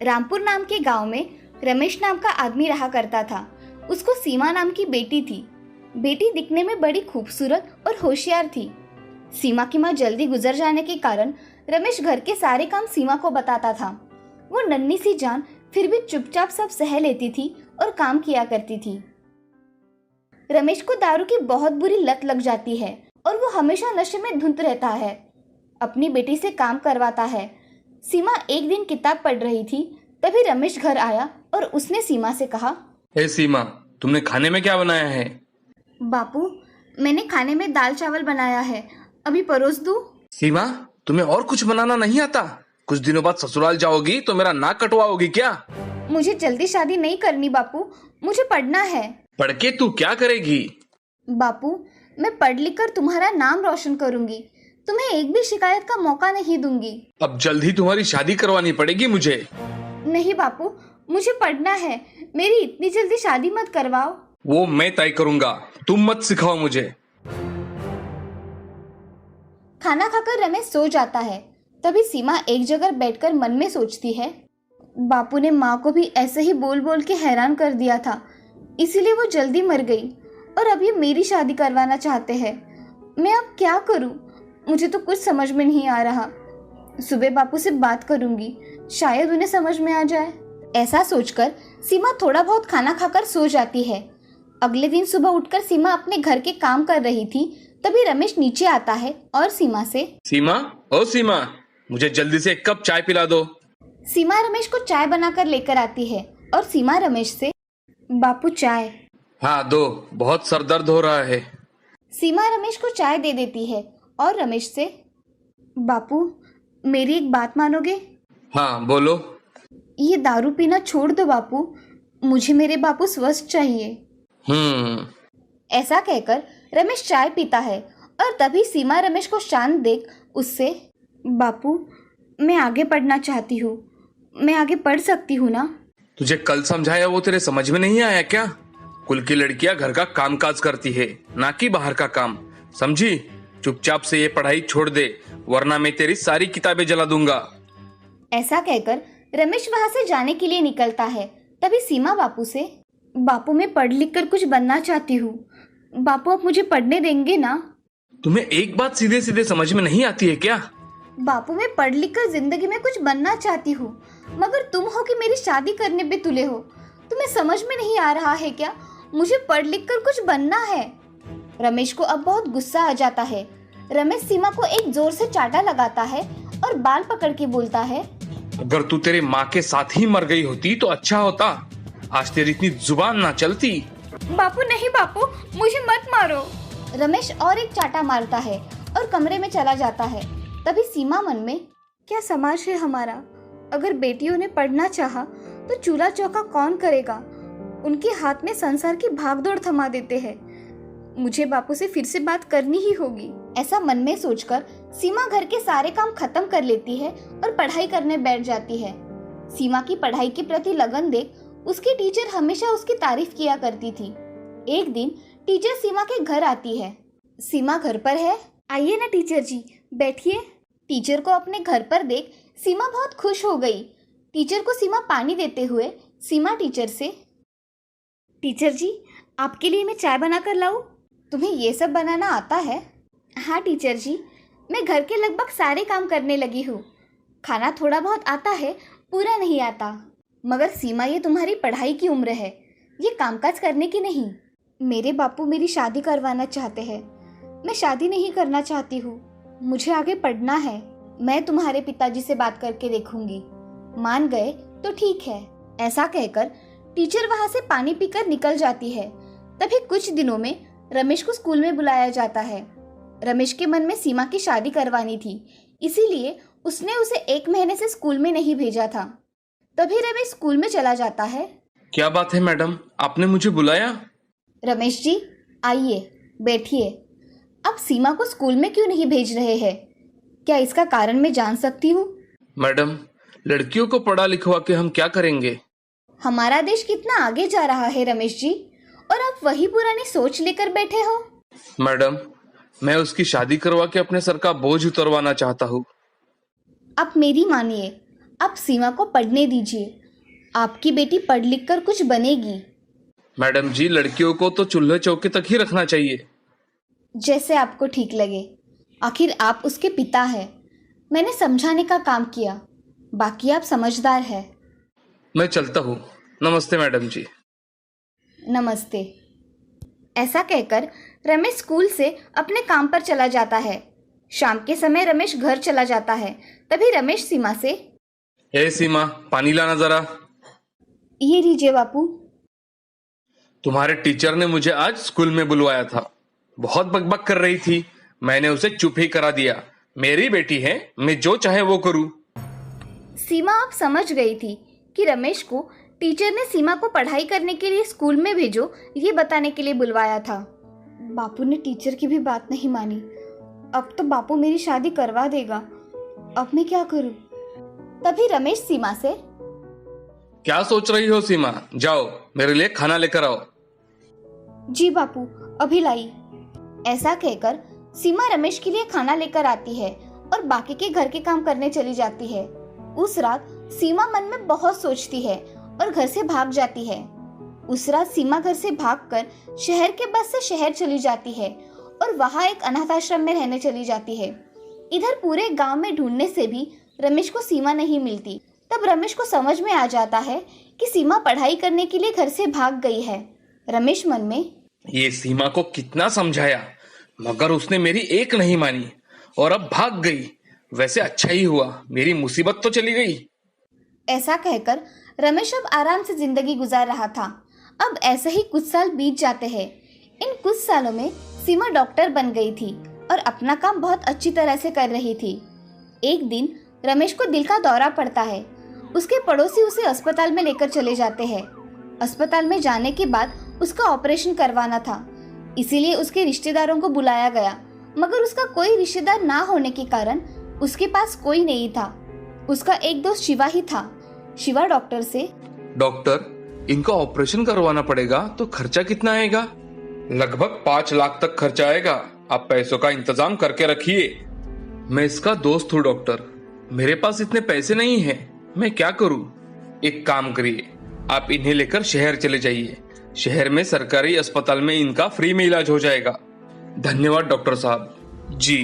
रामपुर नाम के गांव में रमेश नाम का आदमी रहा करता था। उसको सीमा नाम की बेटी थी। बेटी दिखने में बड़ी खूबसूरत और होशियार थी। सीमा की माँ जल्दी गुजर जाने के कारण रमेश घर के सारे काम सीमा को बताता था। वो नन्ही सी जान फिर भी चुपचाप सब सह लेती थी और काम किया करती थी। रमेश को दारू की बहुत बुरी लत लग जाती है और वो हमेशा नशे में धुत रहता है। अपनी बेटी से काम करवाता है। सीमा एक दिन किताब पढ़ रही थी, तभी रमेश घर आया और उसने सीमा से कहा, हे सीमा, तुमने खाने में क्या बनाया है? बापू, मैंने खाने में दाल चावल बनाया है, अभी परोस दूं? सीमा, तुम्हें और कुछ बनाना नहीं आता? कुछ दिनों बाद ससुराल जाओगी तो मेरा नाक कटवाओगी क्या? मुझे जल्दी शादी नहीं करनी बापू, मुझे पढ़ना है। पढ़ के तू क्या करेगी? बापू, मैं पढ़ लिख कर तुम्हारा नाम रोशन करूंगी। तुम्हें एक भी शिकायत का मौका नहीं दूंगी। अब जल्द ही तुम्हारी शादी करवानी पड़ेगी मुझे। नहीं बापू, मुझे पढ़ना है। मेरी इतनी जल्दी शादी मत करवाओ। वो मैं तय करूंगा, तुम मत सिखाओ मुझे। खाना खाकर रमेश सो जाता है। तभी सीमा एक जगह बैठकर मन में सोचती है, बापू ने माँ को भी ऐसे ही बोल बोल के हैरान कर दिया था, इसीलिए वो जल्दी मर गई और अब ये मेरी शादी करवाना चाहते हैं। मैं अब क्या करूं? मुझे तो कुछ समझ में नहीं आ रहा। सुबह बापू से बात करूंगी, शायद उन्हें समझ में आ जाए। ऐसा सोचकर सीमा थोड़ा बहुत खाना खाकर सो जाती है। अगले दिन सुबह उठकर सीमा अपने घर के काम कर रही थी, तभी रमेश नीचे आता है और सीमा से, सीमा, ओ सीमा, मुझे जल्दी से एक कप चाय पिला दो। सीमा रमेश को चाय बनाकर लेकर आती है और सीमा रमेश से, बापू चाय। हाँ दो, बहुत सर दर्द हो रहा है। सीमा रमेश को चाय दे देती है और रमेश से, बापू मेरी एक बात मानोगे? हाँ बोलो। ये दारू पीना छोड़ दो बापू, मुझे मेरे बापू स्वस्थ चाहिए। ऐसा कहकर रमेश चाय पीता है और तभी सीमा रमेश को शांत देख उससे, बापू मैं आगे पढ़ना चाहती हूँ, मैं आगे पढ़ सकती हूँ ना? तुझे कल समझाया वो तेरे समझ में नहीं आया क्या? कुल की लड़कियां घर का कामकाज करती है, ना कि बाहर का काम, समझी? चुपचाप से ये पढ़ाई छोड़ दे, वरना मैं तेरी सारी किताबें जला दूंगा। ऐसा कहकर रमेश वहां से जाने के लिए निकलता है। तभी सीमा बापू से, बापू मैं पढ़ लिख कर कुछ बनना चाहती हूँ, बापू आप मुझे पढ़ने देंगे ना? तुम्हें एक बात सीधे सीधे समझ में नहीं आती है क्या? बापू मैं पढ़ लिख कर जिंदगी में कुछ बनना चाहती हूँ, मगर तुम हो कि मेरी शादी करने पे तुले हो। तुम्हें समझ में नहीं आ रहा है क्या? मुझे पढ़ लिख कर कुछ बनना है। रमेश को अब बहुत गुस्सा आ जाता है। रमेश सीमा को एक जोर से चाटा लगाता है और बाल पकड़ के बोलता है, अगर तू तेरे माँ के साथ ही मर गई होती तो अच्छा होता, आज तेरी इतनी जुबान ना चलती। बापू नहीं बापू, मुझे मत मारो। रमेश और एक चाटा मारता है और कमरे में चला जाता है। तभी सीमा मन में, क्या समाज है हमारा? अगर बेटियों ने पढ़ना चाहा तो चूल्हा चौका कौन करेगा? उनके हाथ में संसार की भागदौड़ थमा देते हैं। मुझे बापू से फिर से बात करनी ही होगी। ऐसा मन में सोचकर सीमा घर के सारे काम खत्म कर लेती है और पढ़ाई करने बैठ जाती है। सीमा की पढ़ाई के प्रति लगन देख उसकी टीचर हमेशा उसकी तारीफ किया करती थी। एक दिन टीचर सीमा के घर आती है। सीमा घर पर है? आइए ना टीचर जी, बैठिए। टीचर को अपने घर पर देख सीमा बहुत खुश हो गई। टीचर को सीमा पानी देते हुए सीमा टीचर से, टीचर जी आपके लिए मैं चाय बना कर लाऊं? तुम्हें ये सब बनाना आता है? हाँ टीचर जी, मैं घर के लगभग सारे काम करने लगी हूँ। खाना थोड़ा बहुत आता है, पूरा नहीं आता। मगर सीमा ये तुम्हारी पढ़ाई की उम्र है, ये कामकाज करने की नहीं। मेरे बापू मेरी शादी करवाना चाहते हैं। मैं शादी नहीं करना चाहती हूँ, मुझे आगे पढ़ना है। मैं तुम्हारे पिताजी से बात करके देखूंगी, मान गए तो ठीक है। ऐसा कहकर टीचर वहां से पानी पीकर निकल जाती है। तभी कुछ दिनों में रमेश को स्कूल में बुलाया जाता है। रमेश के मन में सीमा की शादी करवानी थी, इसीलिए उसने उसे 1 महीने से स्कूल में नहीं भेजा था। तभी रमेश स्कूल में चला जाता है। क्या बात है मैडम, आपने मुझे बुलाया? रमेश जी आइए, बैठिए। आप सीमा को स्कूल में क्यों नहीं भेज रहे हैं? क्या इसका कारण मैं जान सकती हूँ? मैडम, लड़कियों को पढ़ा लिखवा के हम क्या करेंगे? हमारा देश कितना आगे जा रहा है रमेश जी, और आप वही पुरानी सोच लेकर बैठे हो। मैडम, मैं उसकी शादी करवा के अपने सर का बोझ उतरवाना चाहता हूँ। आप मेरी मानिए, आप सीमा को पढ़ने दीजिए, आपकी बेटी पढ़ लिख कर कुछ बनेगी। मैडम जी, लड़कियों को तो चूल्हे चौके तक ही रखना चाहिए। जैसे आपको ठीक लगे, आखिर आप उसके पिता हैं। मैंने समझाने का काम किया, बाकी आप समझदार हैं। मैं चलता हूँ। नमस्ते मैडम जी। नमस्ते। ऐसा कहकर रमेश स्कूल से अपने काम पर चला जाता है। शाम के समय रमेश घर चला जाता है। तभी रमेश सीमा से, हे सीमा, पानी लाना जरा। ये लीजिए बापू। तुम्हारे टीचर ने मुझे आज स्कूल में बुलवाया था। बहुत बकबक कर रही थी, मैंने उसे चुप ही करा दिया। मेरी बेटी है, मैं जो चाहे वो करूँ। सीमा अब समझ गई थी कि रमेश को टीचर ने सीमा को पढ़ाई करने के लिए स्कूल में भेजो, ये बताने के लिए बुलवाया था। बापू ने टीचर की भी बात नहीं मानी। अब तो बापू मेरी शादी करवा देगा। अब मैं क्या करूं? तभी रमेश सीमा से, क्या सोच रही हो सीमा? जाओ मेरे लिए खाना लेकर आओ। जी बापू, अभी लाई। ऐसा कहकर सीमा रमेश के लिए खाना लेकर आती है और बाकी के घर के काम करने चली जाती है। उस रात सीमा मन में बहुत सोचती है और घर से भाग जाती है। उस रात सीमा घर से भागकर शहर के बस से शहर चली जाती है और वहां एक अनाथ आश्रम में रहने चली जाती है। इधर पूरे गांव में ढूंढने से भी रमेश को सीमा नहीं मिलती। तब रमेश को समझ में आ जाता है कि सीमा पढ़ाई करने के लिए घर से भाग गई है। रमेश मन में, ये सीमा को कितना समझाया, मगर उसने मेरी एक नहीं मानी और अब भाग गई। वैसे अच्छा ही हुआ, मेरी मुसीबत तो चली गई। ऐसा कहकर रमेश अब आराम से जिंदगी गुजार रहा था। अब ऐसे ही कुछ साल बीत जाते हैं। इन कुछ सालों में सीमा डॉक्टर बन गई थी और अपना काम बहुत अच्छी तरह से कर रही थी। एक दिन रमेश को दिल का दौरा पड़ता है। उसके पड़ोसी उसे अस्पताल में लेकर चले जाते हैं। अस्पताल में जाने के बाद उसका ऑपरेशन करवाना था, इसीलिए उसके रिश्तेदारों को बुलाया गया, मगर उसका कोई रिश्तेदार ना होने के कारण उसके पास कोई नहीं था। उसका एक दोस्त शिवा ही था। शिवा डॉक्टर से, डॉक्टर, इनका ऑपरेशन करवाना पड़ेगा तो खर्चा कितना आएगा? लगभग 5 लाख तक खर्चा आएगा। आप पैसों का इंतजाम करके रखिए। मैं इसका दोस्त हूँ डॉक्टर, मेरे पास इतने पैसे नहीं हैं। मैं क्या करूँ? एक काम करिए, आप इन्हें लेकर शहर चले जाइए। शहर में सरकारी अस्पताल में इनका फ्री में इलाज हो जाएगा। धन्यवाद डॉक्टर साहब जी।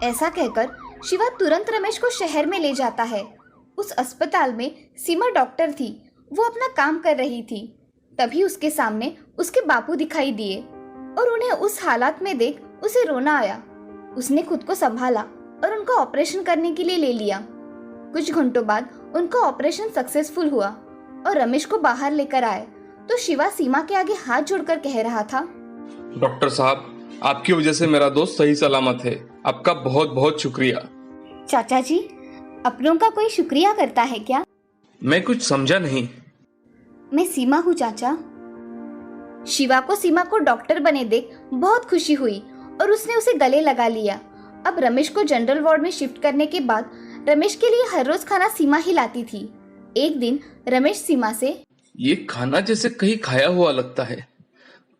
ऐसा कहकर शिवा तुरंत रमेश को शहर में ले जाता है। उस अस्पताल में सीमा डॉक्टर थी, वो अपना काम कर रही थी। तभी उसके सामने उसके बापू दिखाई दिए और उन्हें उस हालात में देख उसे रोना आया। उसने खुद को संभाला और उनका ऑपरेशन करने के लिए ले लिया। कुछ घंटों बाद उनका ऑपरेशन सक्सेसफुल हुआ और रमेश को बाहर लेकर आए तो शिवा सीमा के आगे हाथ जोड़कर कह रहा था, डॉक्टर साहब, आपकी वजह से मेरा दोस्त सही सलामत है। आपका बहुत बहुत शुक्रिया। चाचा जी, अपनों का कोई शुक्रिया करता है क्या? मैं कुछ समझा नहीं। मैं सीमा हूँ चाचा। शिवा को सीमा को डॉक्टर बने देख बहुत खुशी हुई और उसने उसे गले लगा लिया। अब रमेश को जनरल वार्ड में शिफ्ट करने के बाद रमेश के लिए हर रोज खाना सीमा ही लाती थी। एक दिन रमेश सीमा से, ये खाना जैसे कहीं खाया हुआ लगता है,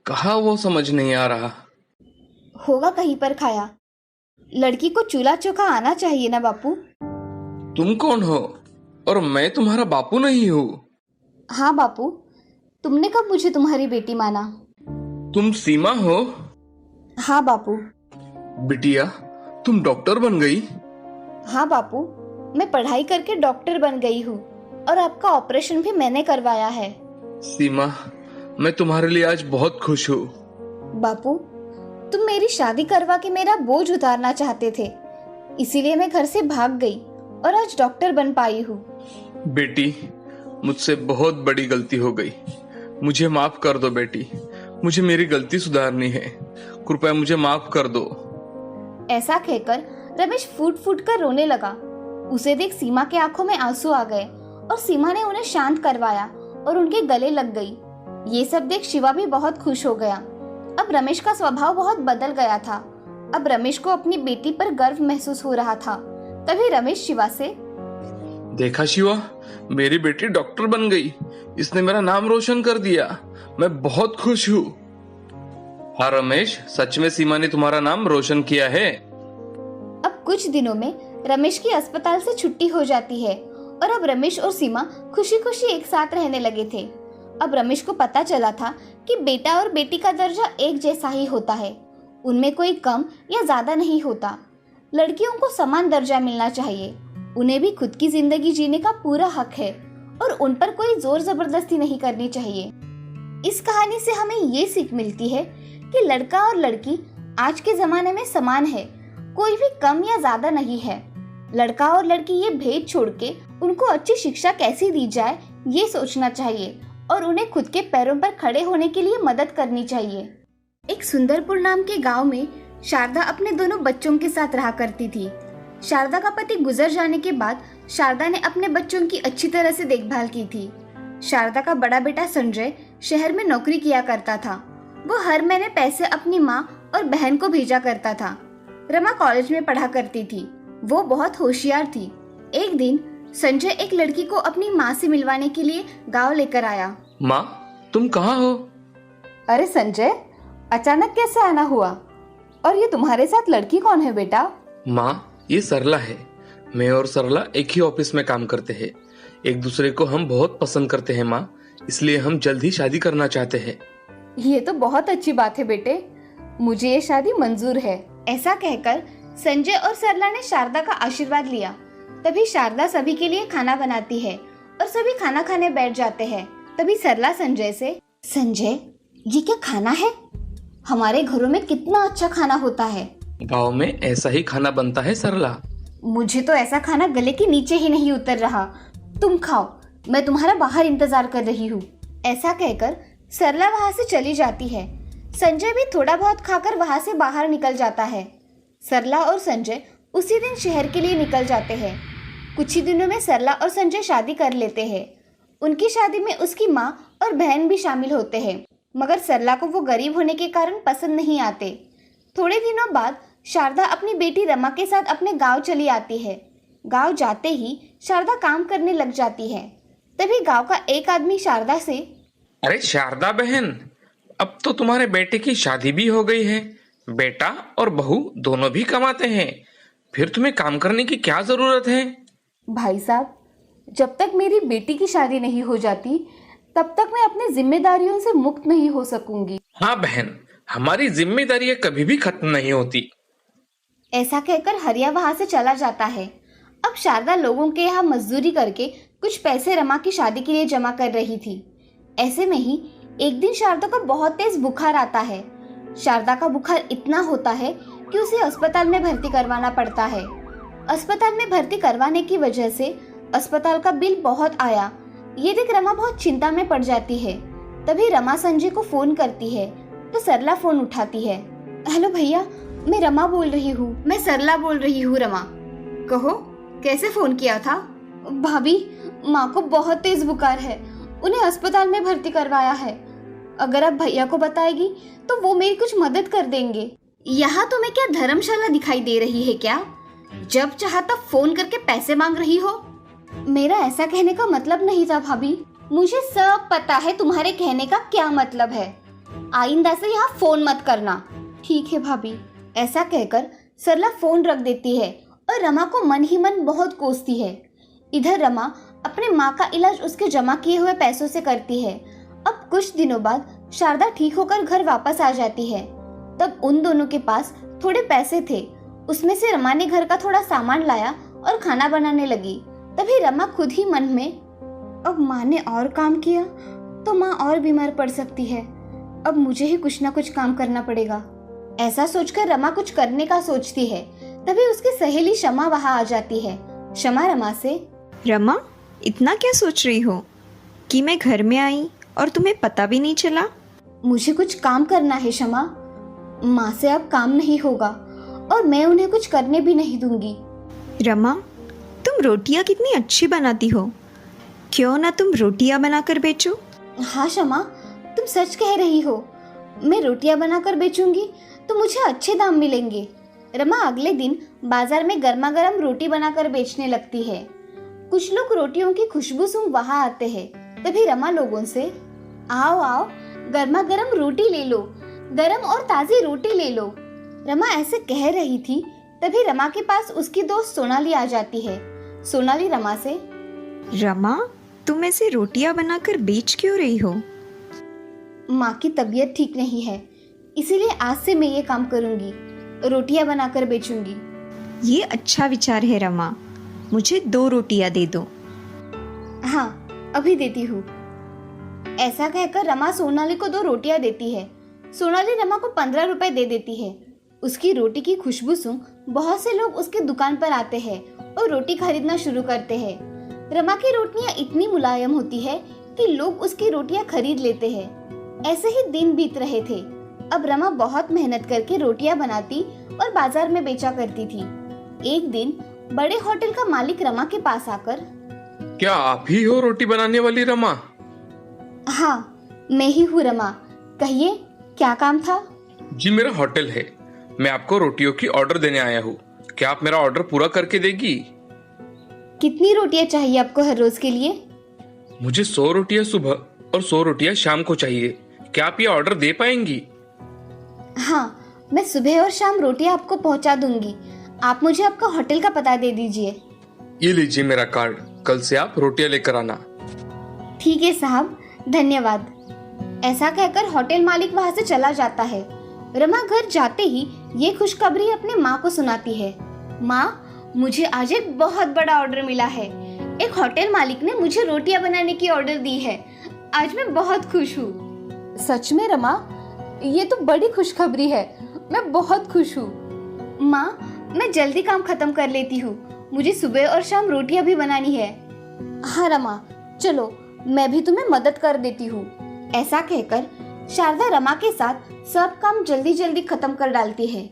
कहाँ वो समझ नहीं आ रहा। होगा कहीं पर खाया। लड़की को चूल्हा चौका आना चाहिए ना बापू। तुम कौन हो? और मैं तुम्हारा बापू नहीं हूँ। हाँ बापू, तुमने कब मुझे तुम्हारी बेटी माना? तुम सीमा हो? हाँ बापू। बिटिया, तुम डॉक्टर बन गई? हाँ बापू, मैं पढ़ाई करके डॉक्टर बन गई हूँ और आपका ऑपरेशन भी मैंने करवाया है। सीमा, मैं तुम्हारे लिए आज बहुत खुश हूँ। बापू, तुम मेरी शादी करवा के मेरा बोझ उतारना चाहते थे, इसीलिए मैं घर से भाग गई और आज डॉक्टर बन पाई हूँ। बेटी, मुझसे बहुत बड़ी गलती हो गई। मुझे माफ कर दो बेटी, मुझे मेरी गलती सुधारनी है। कृपया मुझे माफ कर दो। ऐसा कहकर रमेश फूट फूट कर रोने लगा। उसे देख सीमा के आंखों में आंसू आ गए और सीमा ने उन्हें शांत करवाया और उनके गले लग गई। ये सब देख शिवा भी बहुत खुश हो गया। अब रमेश का स्वभाव बहुत बदल गया था। अब रमेश को अपनी बेटी पर गर्व महसूस हो रहा था। तभी रमेश शिवा से, देखा शिवा, मेरी बेटी डॉक्टर बन गई। इसने मेरा नाम रोशन कर दिया। मैं बहुत खुश हूँ। हाँ रमेश, सच में सीमा ने तुम्हारा नाम रोशन किया है। अब कुछ दिनों में रमेश की अस्पताल से छुट्टी हो जाती है और अब रमेश और सीमा खुशी खुशी एक साथ रहने लगे थे। अब रमेश को पता चला था कि बेटा और बेटी का दर्जा एक जैसा ही होता है, उनमें कोई कम या ज्यादा नहीं होता। लड़कियों को समान दर्जा मिलना चाहिए, उन्हें भी खुद की जिंदगी जीने का पूरा हक है और उन पर कोई जोर जबरदस्ती नहीं करनी चाहिए। इस कहानी से हमें ये सीख मिलती है कि लड़का और लड़की आज के जमाने में समान है, कोई भी कम या ज्यादा नहीं है। लड़का और लड़की ये भेद छोड़ के उनको अच्छी शिक्षा कैसे दी जाए ये सोचना चाहिए और उन्हें खुद के पैरों पर खड़े होने के लिए मदद करनी चाहिए। एक सुंदरपुर नाम के गांव में शारदा अपने दोनों बच्चों के साथ रहा करती थी। शारदा का पति गुजर जाने के बाद शारदा ने अपने बच्चों की अच्छी तरह से देखभाल की थी। शारदा का बड़ा बेटा संजय शहर में नौकरी किया करता था। वो हर महीने पैसे अपनी माँ और बहन को भेजा करता था। रमा कॉलेज में पढ़ा करती थी। वो बहुत होशियार थी। एक दिन संजय एक लड़की को अपनी माँ से मिलवाने के लिए गांव लेकर आया। माँ, तुम कहाँ हो? अरे संजय, अचानक कैसे आना हुआ? और ये तुम्हारे साथ लड़की कौन है बेटा? माँ, ये सरला है। मैं और सरला एक ही ऑफिस में काम करते हैं। एक दूसरे को हम बहुत पसंद करते हैं माँ, इसलिए हम जल्द ही शादी करना चाहते हैं। ये तो बहुत अच्छी बात है बेटे, मुझे ये शादी मंजूर है। ऐसा कहकर संजय और सरला ने शारदा का आशीर्वाद लिया। तभी शारदा सभी के लिए खाना बनाती है और सभी खाना खाने बैठ जाते हैं। तभी सरला संजय से, संजय ये क्या खाना है? हमारे घरों में कितना अच्छा खाना होता है। गांव में ऐसा ही खाना बनता है सरला। मुझे तो ऐसा खाना गले के नीचे ही नहीं उतर रहा। तुम खाओ, मैं तुम्हारा बाहर इंतजार कर रही हूँ। ऐसा कहकर सरला वहाँ से चली जाती है। संजय भी थोड़ा बहुत खाकर वहाँ से बाहर निकल जाता है। सरला और संजय उसी दिन शहर के लिए निकल जाते हैं। कुछ ही दिनों में सरला और संजय शादी कर लेते हैं। उनकी शादी में उसकी माँ और बहन भी शामिल होते हैं, मगर सरला को वो गरीब होने के कारण पसंद नहीं आते। थोड़े दिनों बाद शारदा अपनी बेटी रमा के साथ अपने गांव चली आती है। गांव जाते ही शारदा काम करने लग जाती है। तभी गांव का एक आदमी शारदा से, अरे शारदा बहन, अब तो तुम्हारे बेटे की शादी भी हो गई है। बेटा और बहू दोनों भी कमाते हैं, फिर तुम्हें काम करने की क्या जरूरत है? भाई साहब, जब तक मेरी बेटी की शादी नहीं हो जाती तब तक मैं अपनी जिम्मेदारियों से मुक्त नहीं हो सकूंगी। हाँ बहन, हमारी जिम्मेदारियां कभी भी खत्म नहीं होती। ऐसा कहकर हरिया वहां से चला जाता है। अब शारदा लोगों के यहाँ मजदूरी करके कुछ पैसे रमा की शादी के लिए जमा कर रही थी। ऐसे में ही एक दिन शारदा को बहुत तेज बुखार आता है। शारदा का बुखार इतना होता है कि उसे अस्पताल में भर्ती करवाना पड़ता है। अस्पताल में भर्ती करवाने की वजह से अस्पताल का बिल बहुत आया। ये देख रमा बहुत चिंता में पड़ जाती है। तभी रमा संजय को फोन करती है तो सरला फोन उठाती है। हेलो भैया, मैं रमा बोल रही हूँ। मैं सरला बोल रही हूँ रमा। कहो, कैसे फोन किया था? भाभी, माँ को बहुत तेज बुखार है, उन्हें अस्पताल में भर्ती करवाया है। अगर आप भैया को बताएगी तो वो मेरी कुछ मदद कर देंगे। यहाँ तुम्हें क्या धर्मशाला दिखाई दे रही है क्या? जब चाहा तब फोन करके पैसे मांग रही हो। मेरा ऐसा कहने का मतलब नहीं था भाभी, मुझे सब पता है तुम्हारे कहने का क्या मतलब है। आइंदा से यहाँ फोन मत करना। ठीक है भाभी। ऐसा कहकर सरला फोन रख देती है और रमा को मन ही मन बहुत कोसती है। इधर रमा अपने माँ का इलाज उसके जमा किए हुए पैसों से करती है। अब कुछ दिनों बाद शारदा ठीक होकर घर वापस आ जाती है। तब उन दोनों के पास थोड़े पैसे थे। उसमें से रमा ने घर का थोड़ा सामान लाया और खाना बनाने लगी। तभी रमा खुद ही मन में, अब माँ ने और काम किया तो माँ और बीमार पड़ सकती है, अब मुझे ही कुछ ना कुछ काम करना पड़ेगा। ऐसा सोचकर रमा कुछ करने का सोचती है। तभी उसकी सहेली शमा वहाँ आ जाती है। शमा रमा से, रमा, इतना क्या सोच रही हो कि मैं घर में आई और तुम्हें पता भी नहीं चला? मुझे कुछ काम करना है शमा। माँ से अब काम नहीं होगा और मैं उन्हें कुछ करने भी नहीं दूंगी। रमा, तुम रोटियां कितनी अच्छी बनाती हो, क्यों ना तुम रोटियां बनाकर बेचो? हाँ शमा, तुम सच कह रही हो। मैं रोटियां बनाकर बेचूंगी तो मुझे अच्छे दाम मिलेंगे। रमा अगले दिन बाजार में गर्मा गर्म रोटी बनाकर बेचने लगती है। कुछ लोग रोटियों की खुशबू सूंघ वहाँ आते हैं। तभी रमा लोगों से, आओ आओ, गर्मा गर्म रोटी ले लो, गरम और ताजी रोटी ले लो। रमा ऐसे कह रही थी। तभी रमा के पास उसकी दोस्त सोनाली आ जाती है। सोनाली रमा से, रमा, तुम ऐसे रोटियां बनाकर बेच क्यों रही हो? माँ की तबीयत ठीक नहीं है, इसीलिए आज से मैं ये काम करूँगी, रोटियां बनाकर बेचूंगी। ये अच्छा विचार है रमा, मुझे 2 रोटियां दे दो। हाँ, अभी देती हूँ। ऐसा कहकर रमा सोनाली को 2 रोटियां देती है। सोनाली रमा को 15 रुपए दे देती है। उसकी रोटी की खुशबू सुन बहुत से लोग उसके दुकान पर आते हैं और रोटी खरीदना शुरू करते हैं। रमा की रोटियां इतनी मुलायम होती है कि लोग उसकी रोटियां खरीद लेते हैं। ऐसे ही दिन बीत रहे थे। अब रमा बहुत मेहनत करके रोटियां बनाती और बाजार में बेचा करती थी। एक दिन बड़े होटल का मालिक रमा के पास आकर, क्या आप ही हो रोटी बनाने वाली रमा? हाँ, मैं ही हूँ रमा, कहिए क्या काम था? जी, मेरा होटल है, मैं आपको रोटियों की ऑर्डर देने आया हूँ। क्या आप मेरा ऑर्डर पूरा करके देगी? कितनी रोटियां चाहिए आपको हर रोज के लिए? मुझे 100 रोटियां सुबह और 100 रोटियां शाम को चाहिए। क्या आप ये ऑर्डर दे पाएंगी? हाँ, मैं सुबह और शाम रोटियां आपको पहुंचा दूंगी। आप मुझे आपका होटल का पता दे दीजिए। ये लीजिए मेरा कार्ड, कल से आप रोटियां लेकर आना। ठीक है साहब, धन्यवाद। ऐसा कहकर होटल मालिक वहां से चला जाता है। रमा घर जाते ही ये खुशखबरी अपने माँ को सुनाती है। माँ, मुझे आज एक बहुत बड़ा ऑर्डर मिला है। एक होटल मालिक ने मुझे रोटियां बनाने की ऑर्डर दी है। आज मैं बहुत खुश हूँ। सच में रमा, ये तो बड़ी खुशखबरी है। मैं बहुत खुश हूँ। माँ, मैं जल्दी काम खत्म कर लेती हूँ। मुझे सुबह और शाम रोटियां भी बनानी है। हाँ रमा, चलो मैं भी तुम्हें मदद कर देती हूँ। ऐसा कहकर शारदा रमा के साथ सब काम जल्दी जल्दी खत्म कर डालती है।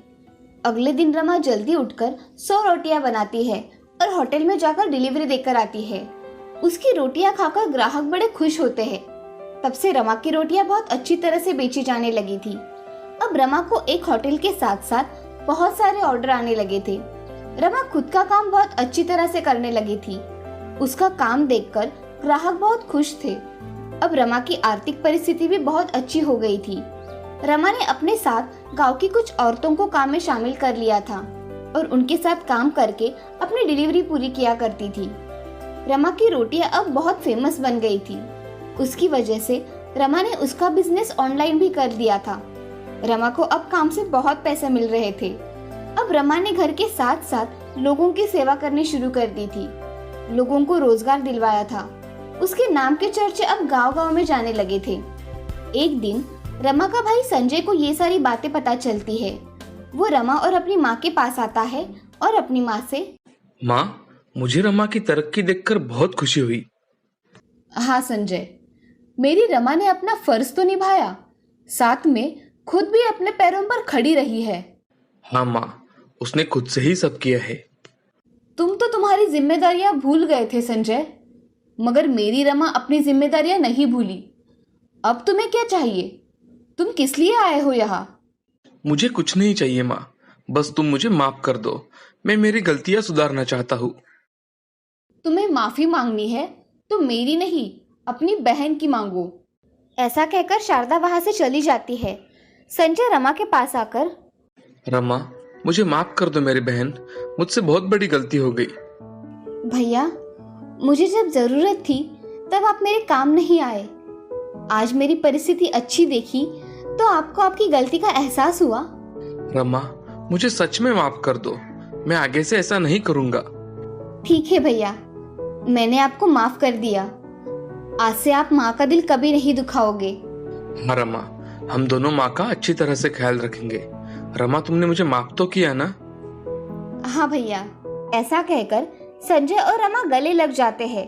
अगले दिन रमा जल्दी उठकर 100 रोटियां बनाती है और होटल में जाकर डिलीवरी देकर आती है। उसकी रोटियां खाकर ग्राहक बड़े खुश होते हैं। तब से रमा की रोटियां बहुत अच्छी तरह से बेची जाने लगी थी। अब रमा को एक होटल के साथ साथ बहुत सारे ऑर्डर आने लगे थे। रमा खुद का काम बहुत अच्छी तरह से करने लगी थी। उसका काम देखकर ग्राहक बहुत खुश थे। अब रमा की आर्थिक परिस्थिति भी बहुत अच्छी हो गई थी। रमा ने अपने साथ गांव की कुछ औरतों को काम में शामिल कर लिया था और उनके साथ काम करके अपनी डिलीवरी पूरी किया करती थी। रमा की रोटियां अब बहुत फेमस बन गई थी। उसकी वजह से रमा ने उसका बिजनेस ऑनलाइन भी कर दिया था। रमा को अब काम से बहुत पैसे मिल रहे थे। अब रमा ने घर के साथ साथ लोगों की सेवा करनी शुरू कर दी थी। लोगों को रोजगार दिलवाया था। उसके नाम के चर्चे अब गांव-गांव में जाने लगे थे। एक दिन रमा का भाई संजय को ये सारी बातें पता चलती है। वो रमा और अपनी माँ के पास आता है और अपनी माँ से, माँ, मुझे रमा की तरक्की देखकर बहुत खुशी हुई। हाँ संजय, मेरी रमा ने अपना फर्ज तो निभाया, साथ में खुद भी अपने पैरों पर खड़ी रही है। हाँ माँ, उसने खुद से ही सब किया है। तुम तो तुम्हारी जिम्मेदारियां भूल गए थे संजय, मगर मेरी रमा अपनी जिम्मेदारियां नहीं भूली। अब तुम्हें क्या चाहिए? तुम किस लिए आए हो यहाँ? मुझे कुछ नहीं चाहिए माँ, बस तुम मुझे माफ कर दो। मैं मेरी गलतियाँ सुधारना चाहता हूँ। तुम्हें माफी मांगनी है तो मेरी नहीं, अपनी बहन की मांगो। ऐसा कहकर शारदा वहां से चली जाती है। संजय रमा के पास आकर, रमा, मुझे माफ कर दो मेरी बहन, मुझसे बहुत बड़ी गलती हो गई। भैया, मुझे जब जरूरत थी तब आप मेरे काम नहीं आए। आज मेरी परिस्थिति अच्छी देखी तो आपको आपकी गलती का एहसास हुआ। रमा, मुझे सच में माफ कर दो। मैं आगे से ऐसा नहीं करूँगा। ठीक है भैया, मैंने आपको माफ कर दिया। आज से आप माँ का दिल कभी नहीं दुखाओगे। हाँ रमा, हम दोनों माँ का अच्छी तरह से ख्याल रखेंगे। रमा, तुमने मुझे माफ तो किया ना? हाँ भैया। ऐसा कहकर संजय और रमा गले लग जाते हैं।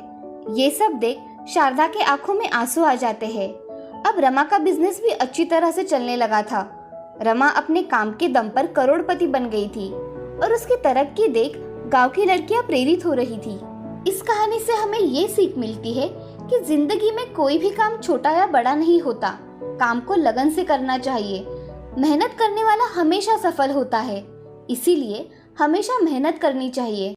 ये सब देख शारदा के आंखों में आंसू आ जाते हैं। अब रमा का बिजनेस भी अच्छी तरह से चलने लगा था। रमा अपने काम के दम पर करोड़पति बन गई थी और उसकी तरक्की देख गांव की लड़कियां प्रेरित हो रही थी। इस कहानी से हमें ये सीख मिलती है कि जिंदगी में कोई भी काम छोटा या बड़ा नहीं होता। काम को लगन से करना चाहिए। मेहनत करने वाला हमेशा सफल होता है, इसीलिए हमेशा मेहनत करनी चाहिए।